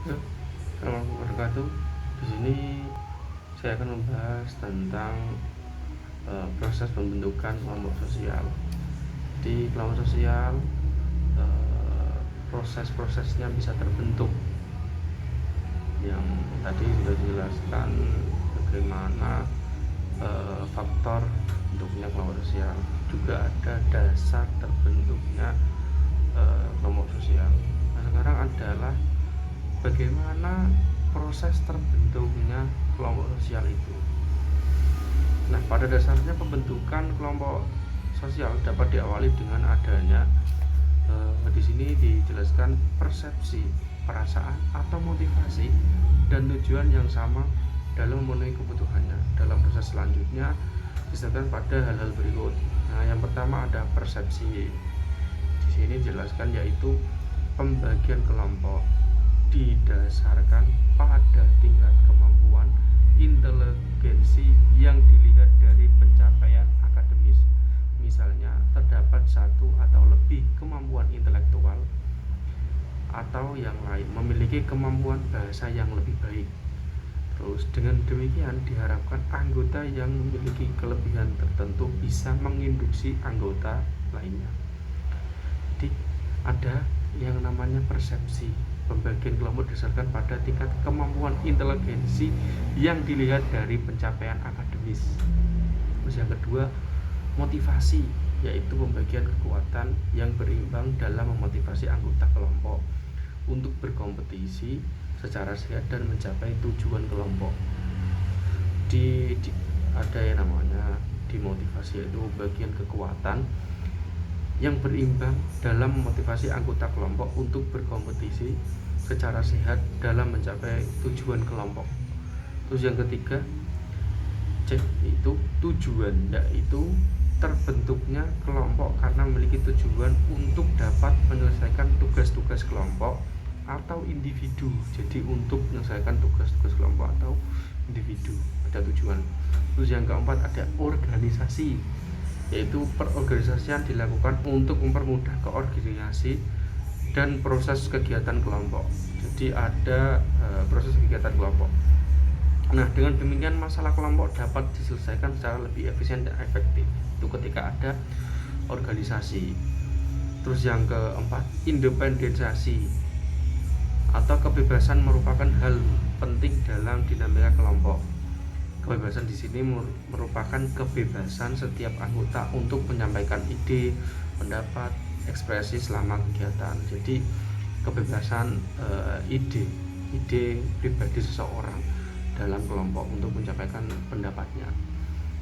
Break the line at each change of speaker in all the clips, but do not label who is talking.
Assalamualaikum warahmatullahi wabarakatuh. Di sini saya akan membahas tentang proses pembentukan kelompok sosial. Di kelompok sosial, proses-prosesnya bisa terbentuk. Yang tadi sudah dijelaskan bagaimana faktor bentuknya kelompok sosial. Juga ada dasar terbentuknya kelompok sosial. Nah, sekarang adalah bagaimana proses terbentuknya kelompok sosial itu. Nah, pada dasarnya pembentukan kelompok sosial dapat diawali dengan adanya di sini dijelaskan persepsi, perasaan atau motivasi dan tujuan yang sama dalam memenuhi kebutuhannya. Dalam proses selanjutnya disebutkan pada hal-hal berikut. Nah, yang pertama ada persepsi. Di sini dijelaskan yaitu pembagian kelompok didasarkan pada tingkat kemampuan inteligensi yang dilihat dari pencapaian akademis. Misalnya terdapat satu atau lebih kemampuan intelektual atau yang lain memiliki kemampuan bahasa yang lebih baik. Terus dengan demikian diharapkan anggota yang memiliki kelebihan tertentu bisa menginduksi anggota lainnya. Jadi ada yang namanya persepsi, pembagian kelompok didasarkan pada tingkat kemampuan inteligensi yang dilihat dari pencapaian akademis. Terus yang kedua, motivasi, yaitu pembagian kekuatan yang berimbang dalam memotivasi anggota kelompok untuk berkompetisi secara sehat dan mencapai tujuan kelompok. Ada yang namanya dimotivasi, yaitu bagian kekuatan yang berimbang dalam memotivasi anggota kelompok untuk berkompetisi secara sehat dalam mencapai tujuan kelompok. Terus yang ketiga, itu tujuan, yaitu terbentuknya kelompok karena memiliki tujuan untuk dapat menyelesaikan tugas-tugas kelompok atau individu. Jadi untuk menyelesaikan tugas-tugas kelompok atau individu ada tujuan. Terus yang keempat ada organisasi, yaitu perorganisasian dilakukan untuk mempermudah koordinasi dan proses kegiatan kelompok. Jadi ada proses kegiatan kelompok. Nah, dengan demikian masalah kelompok dapat diselesaikan secara lebih efisien dan efektif. Itu ketika ada organisasi. Terus yang keempat, independensiasi atau kebebasan merupakan hal penting dalam dinamika kelompok. Kebebasan di sini merupakan kebebasan setiap anggota untuk menyampaikan ide, pendapat, ekspresi selama kegiatan. Jadi kebebasan ide pribadi seseorang dalam kelompok untuk menyampaikan pendapatnya.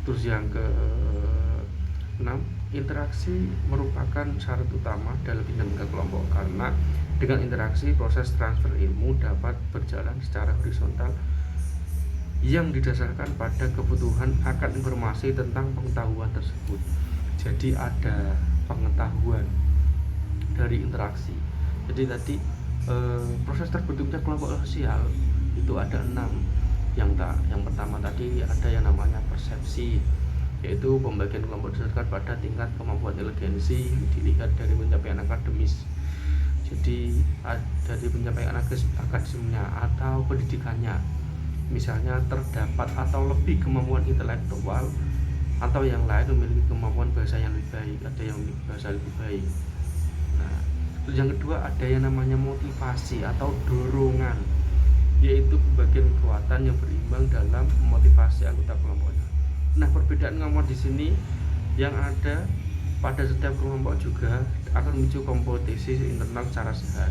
Terus yang ke-6, interaksi merupakan syarat utama dalam dinamika kelompok karena dengan interaksi proses transfer ilmu dapat berjalan secara horizontal yang didasarkan pada kebutuhan akan informasi tentang pengetahuan tersebut. Jadi ada pengetahuan dari interaksi. Jadi tadi proses terbentuknya kelompok sosial itu ada 6. Yang pertama tadi ada yang namanya persepsi, yaitu pembagian kelompok didasarkan pada tingkat kemampuan inteligensi dilihat dari pencapaian akademis. Jadi dari pencapaian akademisnya atau pendidikannya. Misalnya terdapat atau lebih kemampuan intelektual atau yang lain memiliki kemampuan bahasa yang lebih baik, ada yang memiliki bahasa lebih baik. Nah, terus yang kedua ada yang namanya motivasi atau dorongan, yaitu pembagian kekuatan yang berimbang dalam memotivasi anggota kelompoknya. Nah, perbedaan kelompok di sini yang ada pada setiap kelompok juga akan menuju kompetisi internal secara sehat.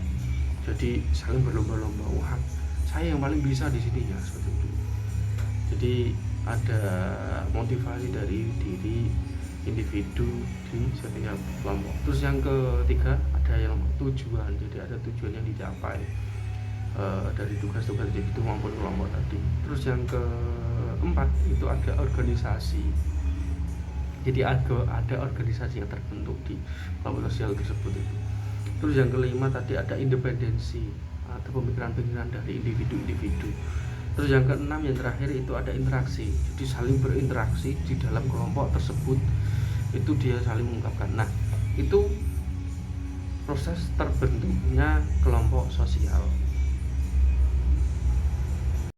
Jadi saling berlomba-lomba, wah saya yang paling bisa di sini ya, seperti itu. Jadi ada motivasi dari diri individu di setiap kelompok. Terus yang ketiga ada yang tujuan, jadi ada tujuan yang dicapai dari tugas-tugas individu maupun kelompok tadi. Terus yang keempat itu ada organisasi. Jadi ada organisasi yang terbentuk di kelompok sosial tersebut itu. Terus yang kelima tadi ada independensi atau pemikiran-pemikiran dari individu-individu. Terus yang keenam yang terakhir itu ada interaksi. Jadi saling berinteraksi di dalam kelompok tersebut, itu dia saling mengungkapkan. Nah, itu proses terbentuknya kelompok sosial.